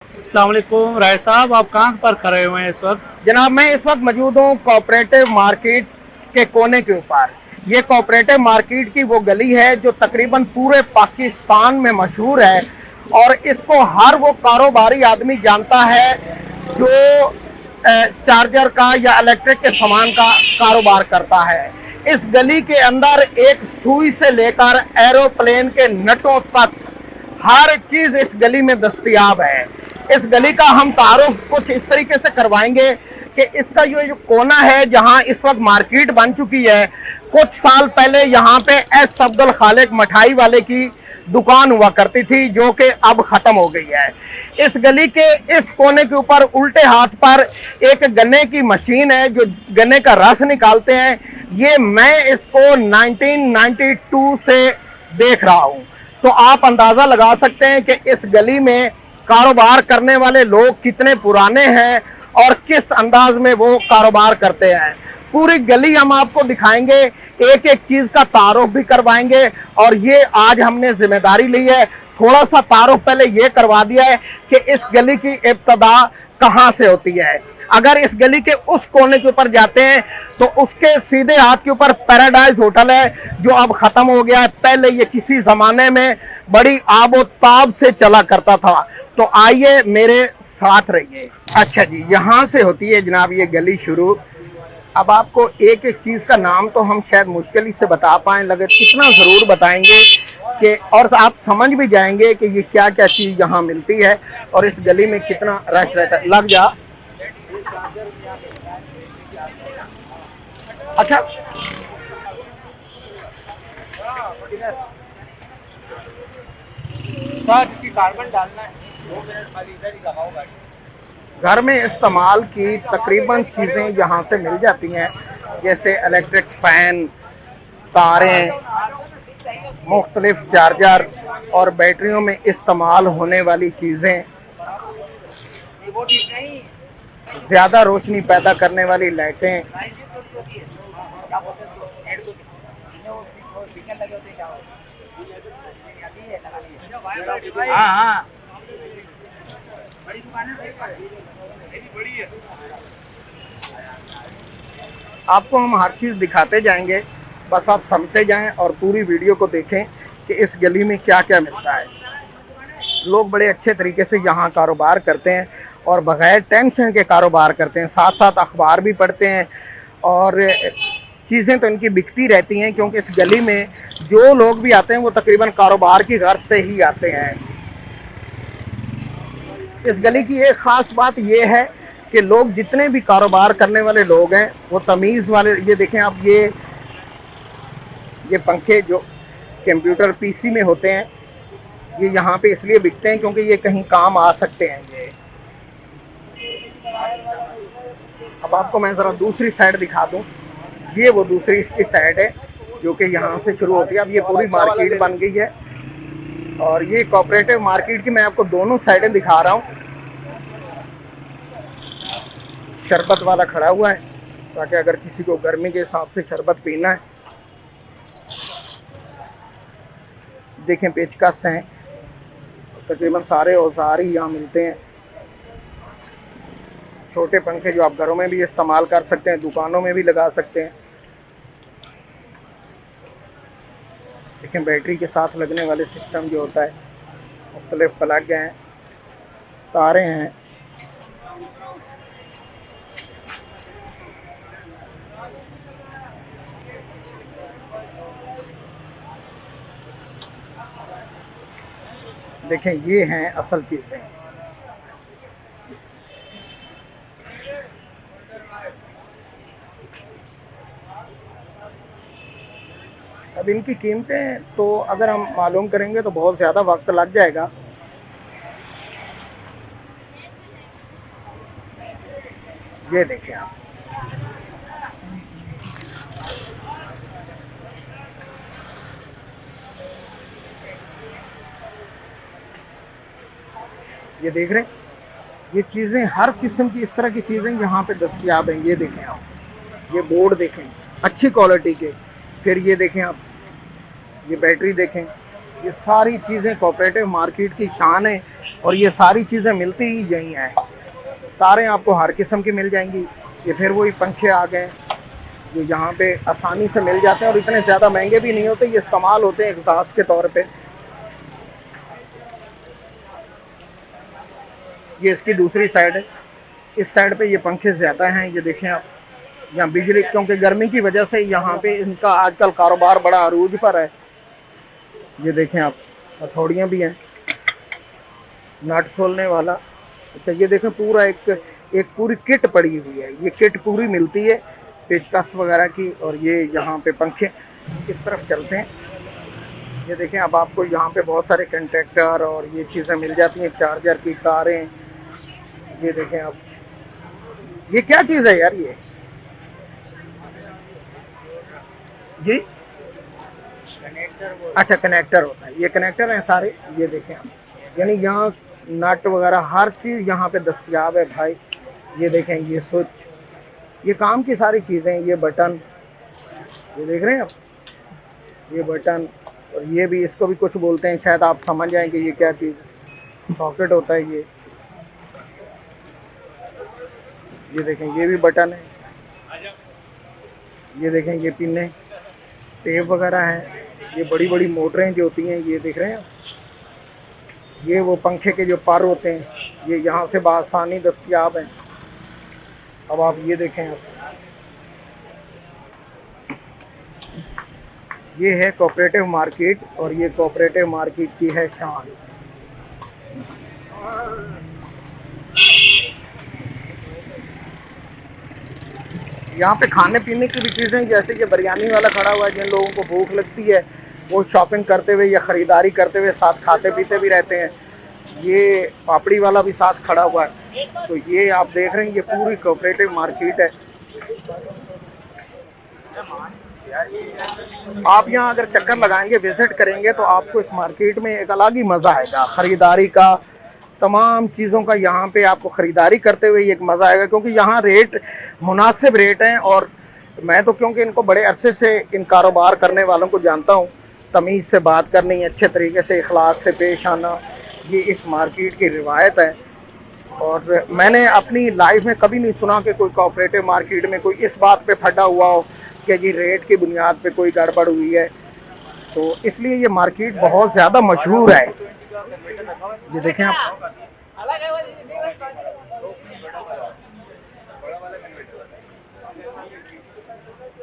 अस्सलाम वालेकुम राय साहब, आप कहाँ पर खड़े हुए हैं इस वक्त? जनाब मैं इस वक्त मौजूद हूँ कोऑपरेटिव मार्केट के कोने के ऊपर। ये कोऑपरेटिव मार्केट की वो गली है जो तकरीबन पूरे पाकिस्तान में मशहूर है और इसको हर वो कारोबारी आदमी जानता है जो चार्जर का या इलेक्ट्रिक के सामान का कारोबार करता है। इस गली के अंदर एक सुई से लेकर एरोप्लेन के नटों तक हर चीज इस गली में दस्तयाब है। इस गली का हम तारुफ कुछ इस तरीके से करवाएंगे कि इसका ये जो कोना है जहां इस वक्त मार्केट बन चुकी है, कुछ साल पहले यहाँ पे एस अब्दुल खालिक मिठाई वाले की दुकान हुआ करती थी जो कि अब खत्म हो गई है। इस गली के इस कोने के ऊपर उल्टे हाथ पर एक गन्ने की मशीन है जो गन्ने का रस निकालते हैं। ये मैं इसको 1992 से देख रहा हूँ, तो आप अंदाजा लगा सकते हैं कि इस गली में कारोबार करने वाले लोग कितने पुराने हैं और किस अंदाज में वो कारोबार करते हैं। पूरी गली हम आपको दिखाएंगे, एक एक चीज का तारुफ भी करवाएंगे और ये आज हमने जिम्मेदारी ली है। थोड़ा सा तारुफ पहले ये करवा दिया है कि इस गली की इब्तदा कहाँ से होती है। अगर इस गली के उस कोने के ऊपर जाते हैं तो उसके सीधे हाथ के ऊपर पैराडाइज होटल है जो अब खत्म हो गया है। पहले ये किसी जमाने में बड़ी आबोताब से चला करता था। तो आइए मेरे साथ रहिए। अच्छा जी, यहाँ से होती है जनाब ये गली शुरू। अब आपको एक एक चीज का नाम तो हम शायद मुश्किल ही से बता पाए, लगे इतना जरूर बताएंगे कि और आप समझ भी जाएंगे कि ये क्या क्या चीज यहाँ मिलती है और इस गली में कितना रश रहता है। लग जा। अच्छा, कार्बन डालना है, 2 मिनट खाली इधर ही लगाओ गाड़ी। घर में इस्तेमाल की तकरीबन चीज़ें यहाँ से मिल जाती हैं, जैसे इलेक्ट्रिक फ़ैन, तारें, मुख्तलिफ चार्जर और बैटरियों में इस्तेमाल होने वाली चीज़ें, ज़्यादा रोशनी पैदा करने वाली लाइटें। हाँ हाँ, आपको हम हर चीज़ दिखाते जाएंगे, बस आप समझते जाएं और पूरी वीडियो को देखें कि इस गली में क्या क्या मिलता है। लोग बड़े अच्छे तरीके से यहाँ कारोबार करते हैं और बग़ैर टेंशन के कारोबार करते हैं, साथ साथ अखबार भी पढ़ते हैं और चीज़ें तो इनकी बिकती रहती हैं, क्योंकि इस गली में जो लोग भी आते हैं वो तकरीबन कारोबार की गर्ज से ही आते हैं। इस गली की एक ख़ास बात यह है कि लोग जितने भी कारोबार करने वाले लोग हैं वो तमीज़ वाले। ये देखें आप, ये पंखे जो कंप्यूटर पीसी में होते हैं, ये यहाँ पे इसलिए बिकते हैं क्योंकि ये कहीं काम आ सकते हैं। ये अब आपको मैं ज़रा दूसरी साइड दिखा दूँ। ये वो दूसरी इसकी साइड है जो कि यहाँ से शुरू होती है। अब ये पूरी मार्केट बन गई है और ये कोऑपरेटिव मार्केट की मैं आपको दोनों साइडें दिखा रहा हूँ। शरबत वाला खड़ा हुआ है ताकि अगर किसी को गर्मी के हिसाब से शरबत पीना है। देखें पेचकस हैं, तकरीबन सारे औजार ही यहाँ मिलते हैं। छोटे पंखे जो आप घरों में भी इस्तेमाल कर सकते हैं, दुकानों में भी लगा सकते हैं। देखें बैटरी के साथ लगने वाले सिस्टम जो होता है, मुख्तलिफ प्लग हैं, तारें हैं। देखें ये हैं असल चीज़ें। अब इनकी कीमतें तो अगर हम मालूम करेंगे तो बहुत ज़्यादा वक्त लग जाएगा। ये देखें आप, ये देख रहे हैं, ये चीज़ें हर किस्म की इस तरह की चीज़ें यहाँ पे दस्तयाब हैं। ये देखें आप, ये बोर्ड देखें अच्छी क्वालिटी के। फिर ये देखें आप, ये बैटरी देखें, ये सारी चीज़ें कोऑपरेटिव मार्केट की शान है और ये सारी चीज़ें मिलती ही यहीं हैं। तारें आपको हर किस्म की मिल जाएंगी। ये फिर वही पंखे आ गए जो यहाँ पे आसानी से मिल जाते हैं और इतने ज़्यादा महंगे भी नहीं होते, ये इस्तेमाल होते हैं एग्जॉस्ट के तौर पे। ये इसकी दूसरी साइड है। इस साइड पे ये पंखे ज़्यादा हैं। ये देखें आप, यहाँ बिजली, क्योंकि गर्मी की वजह से यहाँ पे इनका आजकल कारोबार बड़ा अरूज पर है। ये देखें आप, हथौड़ियाँ भी हैं, नट खोलने वाला। अच्छा ये देखें, पूरा एक पूरी किट पड़ी हुई है। ये किट पूरी मिलती है पेचकस वगैरह की। और ये यहाँ पे पंखे इस तरफ चलते हैं। ये देखें, अब आपको यहाँ पे बहुत सारे कंट्रैक्टर और ये चीज़ें मिल जाती हैं, चार्जर की तारें। ये देखें आप, ये क्या चीज़ है यार ये जी? अच्छा कनेक्टर होता है, ये कनेक्टर हैं सारे। ये देखें आप, यानी यहाँ नट वगैरह हर चीज़ यहाँ पे दस्तयाब है भाई। ये देखें, ये स्विच, ये काम की सारी चीज़ें। ये बटन, ये देख रहे हैं आप, ये बटन। और ये भी, इसको भी कुछ बोलते हैं, शायद आप समझ जाएं कि ये क्या चीज़। सॉकेट होता है ये। ये देखें, ये भी बटन है। ये देखें, ये पिन है, टेप वगैरह हैं। ये बड़ी बड़ी मोटरें जो होती हैं, ये देख रहे हैं। ये वो पंखे के जो पर होते हैं, ये यहाँ से बआसानी दस्तयाब हैं। अब आप ये देखें आप, ये है कोऑपरेटिव मार्केट और ये कोऑपरेटिव मार्केट की है शान। यहाँ पे खाने पीने की भी चीज़ें, जैसे कि बिरयानी वाला खड़ा हुआ है, जिन लोगों को भूख लगती है वो शॉपिंग करते हुए या ख़रीदारी करते हुए साथ खाते पीते भी रहते हैं। ये पापड़ी वाला भी साथ खड़ा हुआ है। तो ये आप देख रहे हैं, ये पूरी कोऑपरेटिव मार्केट है। आप यहाँ अगर चक्कर लगाएंगे, विजिट करेंगे, तो आपको इस मार्केट में एक अलग ही मज़ा आएगा ख़रीदारी का। तमाम चीज़ों का यहाँ पे आपको ख़रीदारी करते हुए एक मज़ा आएगा, क्योंकि यहाँ रेट मुनासिब रेट हैं। और मैं तो क्योंकि इनको बड़े अरसे से इन कारोबार करने वालों को जानता हूँ, तमीज़ से बात करनी, अच्छे तरीके से इखलाक से पेश आना, ये इस मार्केट की रिवायत है। और मैंने अपनी लाइफ में कभी नहीं सुना कि कोई कोऑपरेटिव मार्केट में कोई इस बात पे फटा हुआ हो कि जी रेट की बुनियाद पे कोई गड़बड़ हुई है। तो इसलिए ये मार्केट बहुत ज़्यादा मशहूर है। ये देखें आप,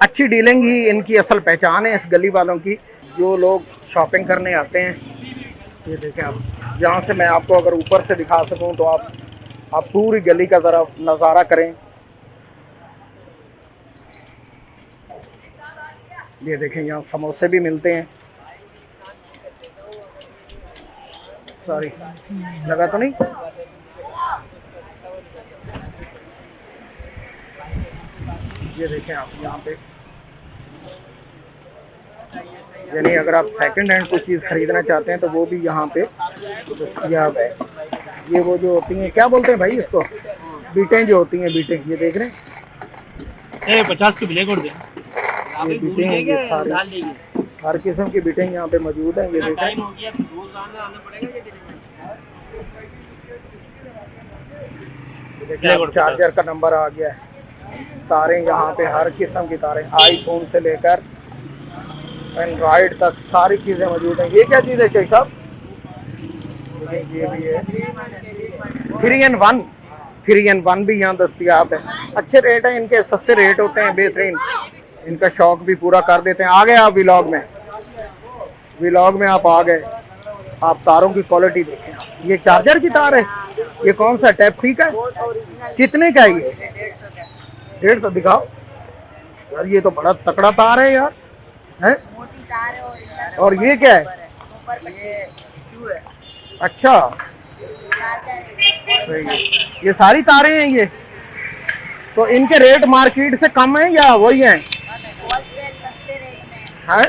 अच्छी डीलिंग ही इनकी असल पहचान है, इस गली वालों की, जो लोग शॉपिंग करने आते हैं। ये देखें आप, यहाँ से मैं आपको अगर ऊपर से दिखा सकूँ तो आप पूरी गली का ज़रा नज़ारा करें। ये देखें, यहाँ समोसे भी मिलते हैं। सॉरी, लगा तो नहीं? ये देखें आप, यहाँ पे यानी अगर आप सेकंड हैंड कोई चीज़ ख़रीदना चाहते हैं तो वो भी यहाँ पे दस्तयाब है। ये वो जो होती हैं, क्या बोलते हैं भाई इसको, बीटें जो होती हैं, बीटें। ये देख रहे हैं, 50 की ब्लैक और दे। ये बीटें हैं, ये सारी हर किस्म की बीटें यहाँ पे मौजूद हैं। ये देखें, देखिए चार्जर का नंबर आ गया है। तारें यहाँ पे हर किस्म की तारें, आईफोन से लेकर एंड्रॉयड तक सारी चीज़ें मौजूद हैं। ये क्या चीज़ है चाहिए साहब? ये भी है 3 in 1 भी यहाँ दस्तयाब है। अच्छे रेट हैं इनके, सस्ते रेट होते हैं, बेहतरीन। इनका शौक भी पूरा कर देते हैं। आ गए आप व्लॉग में आप आ गए। आप तारों की क्वालिटी देखें। ये चार्जर की तार है, ये कौन सा टाइप सी का है? कितने का है ये? 150 दिखाओ यार, ये तो बड़ा तकड़ा तार है यार, है? और ये क्या है? अच्छा सही है। ये सारी तारें हैं ये, तो इनके रेट मार्केट से कम है या वही हैं? है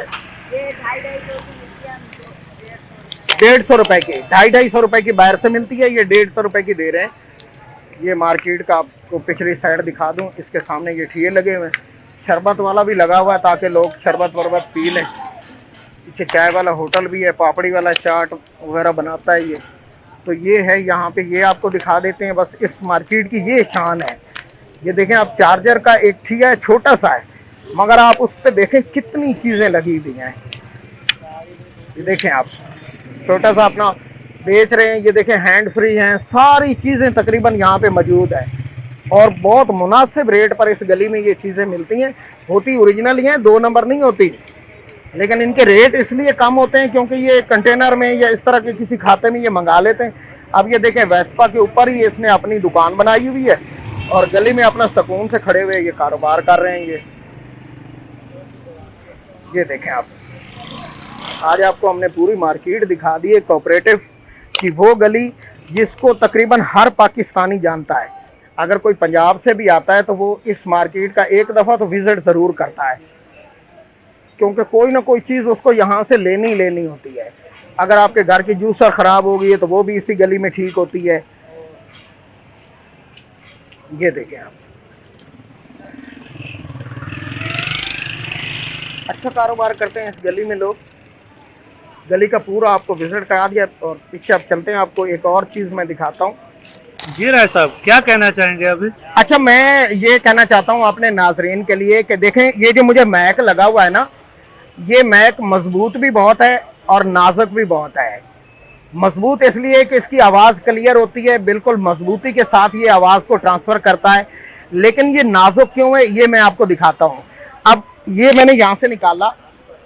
150 रुपए की, 250 रुपए की बाहर से मिलती है, ये 150 रुपए की दे रहे हैं। ये मार्केट का आपको पिछली साइड दिखा दूं, इसके सामने ये ठिये लगे हुए हैं। शरबत वाला भी लगा हुआ है ताकि लोग शरबत वरबत पी लें। पीछे चाय वाला होटल भी है, पापड़ी वाला चाट वगैरह बनाता है ये। तो ये है यहाँ पे, ये आपको दिखा देते हैं। बस इस मार्केट की ये शान है। ये देखें आप, चार्जर का एक ठिया है, छोटा सा है, मगर आप उस पर देखें कितनी चीज़ें लगी हुई हैं। ये देखें आप, छोटा सा अपना बेच रहे हैं। ये देखें हैंड फ्री हैं, सारी चीज़ें तकरीबन यहाँ पे मौजूद है और बहुत मुनासिब रेट पर इस गली में ये चीज़ें मिलती हैं। होती ओरिजिनल ही हैं, 2 नंबर नहीं होती, लेकिन इनके रेट इसलिए कम होते हैं क्योंकि ये कंटेनर में या इस तरह के किसी खाते में ये मंगा लेते हैं। अब ये देखें वेस्पा के ऊपर ही इसने अपनी दुकान बनाई हुई है और गली में अपना सुकून से खड़े हुए ये कारोबार कर रहे हैं। ये देखें आप, आज आपको हमने पूरी मार्केट दिखा दी है कोऑपरेटिव की, वो गली जिसको तकरीबन हर पाकिस्तानी जानता है। अगर कोई पंजाब से भी आता है तो वो इस मार्केट का एक दफ़ा तो विज़िट ज़रूर करता है, क्योंकि कोई ना कोई चीज़ उसको यहाँ से लेनी होती है। अगर आपके घर की जूसर ख़राब हो गई है तो वो भी इसी गली में ठीक होती है। ये देखें आप, अच्छा कारोबार करते हैं इस गली में लोग। गली का पूरा आपको विजिट करा दिया और पीछे आप चलते हैं, आपको एक और चीज़ मैं दिखाता हूँ। जी राय साहब, क्या कहना चाहेंगे अभी? अच्छा, मैं ये कहना चाहता हूँ अपने नाजरीन के लिए कि देखें, ये जो मुझे मैक लगा हुआ है ना, ये मैक मजबूत भी बहुत है और नाजुक भी बहुत है। मजबूत इसलिए कि इसकी आवाज़ क्लियर होती है, बिल्कुल मजबूती के साथ ये आवाज़ को ट्रांसफ़र करता है। लेकिन ये नाजुक क्यों है, ये मैं आपको दिखाता हूँ। अब ये मैंने यहाँ से निकाला,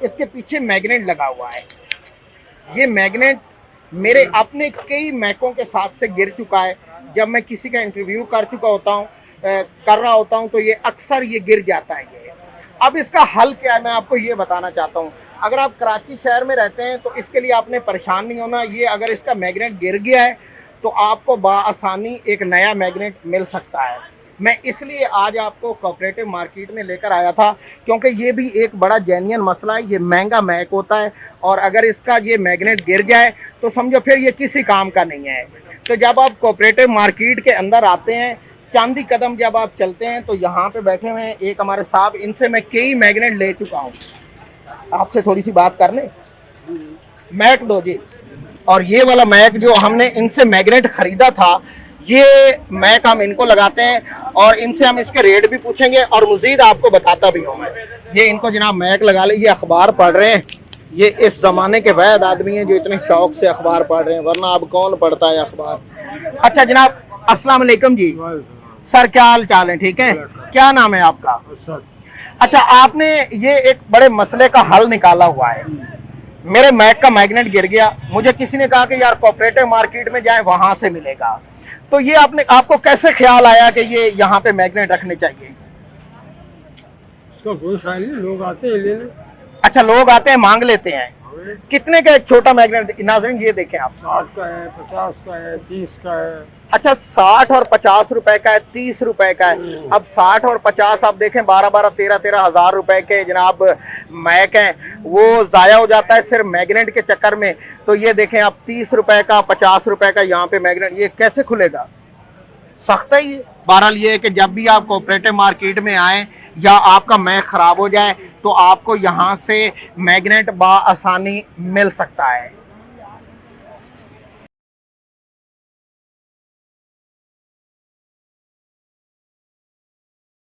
इसके पीछे मैग्नेट लगा हुआ है। ये मैग्नेट मेरे अपने कई मैकों के साथ से गिर चुका है। जब मैं किसी का इंटरव्यू कर रहा होता हूँ तो ये अक्सर ये गिर जाता है। ये अब इसका हल क्या है, मैं आपको ये बताना चाहता हूँ। अगर आप कराची शहर में रहते हैं तो इसके लिए आपने परेशान नहीं होना। ये अगर इसका मैग्नेट गिर गया है तो आपको बाआसानी एक नया मैग्नेट मिल सकता है। मैं इसलिए आज आपको कोऑपरेटिव मार्केट में लेकर आया था, क्योंकि ये भी एक बड़ा जेन्युइन मसला है। ये महंगा मैक होता है और अगर इसका ये मैग्नेट गिर जाए तो समझो फिर ये किसी काम का नहीं है। तो जब आप कोऑपरेटिव मार्केट के अंदर आते हैं, चांदी कदम जब आप चलते हैं, तो यहाँ पे बैठे हुए हैं एक हमारे साहब, इनसे मैं कई मैग्नेट ले चुका हूँ। आपसे थोड़ी सी बात कर लें? मैक दो जी। और ये वाला मैक जो हमने इनसे मैग्नेट खरीदा था, ये मैक हम इनको लगाते हैं और इनसे हम इसके रेट भी पूछेंगे और मजीद आपको बताता भी हूँ मैं। ये इनको जनाब मैक लगा ले, ये अखबार पढ़ रहे हैं। ये इस ज़माने के वैद आदमी हैं जो इतने शौक से अखबार पढ़ रहे हैं, वरना अब कौन पढ़ता है अखबार। अच्छा जनाब, अस्सलाम वालेकुम जी। सर क्या हाल चाल है? ठीक है। क्या नाम है आपका? अच्छा, आपने ये एक बड़े मसले का हल निकाला हुआ है। मेरे मैक का मैग्नेट गिर गया, मुझे किसी ने कहा कि यार कोऑपरेटिव मार्केट में जाएं, वहां से मिलेगा। तो ये आपको कैसे ख्याल आया कि ये यहाँ पे मैग्नेट रखने चाहिए? इसका बहुत सारे लोग आते हैं लेने। अच्छा, लोग आते हैं, मांग लेते हैं। कितने का एक छोटा मैग्नेट? नाज़रीन ये देखें आप, 60 का है, 50 का है, 30 का है। अच्छा, 60 और 50 रुपए का है, 30 रुपए का है। अब 60 और 50 आप देखें, 12-12, 13-13 हज़ार रुपए के जनाब मैक हैं, वो ज़ाया हो जाता है सिर्फ मैग्नेट के चक्कर में। तो ये देखें आप, 30 रुपए का, 50 रुपए का यहाँ पे मैग्नेट, ये कैसे खुलेगा? सख्त है ये। बहरहाल ये है कि जब भी आप कोऑपरेटिव मार्केट में आए या आपका मैक ख़राब हो जाए तो आपको यहाँ से मैग्नेट बाआसानी मिल सकता है।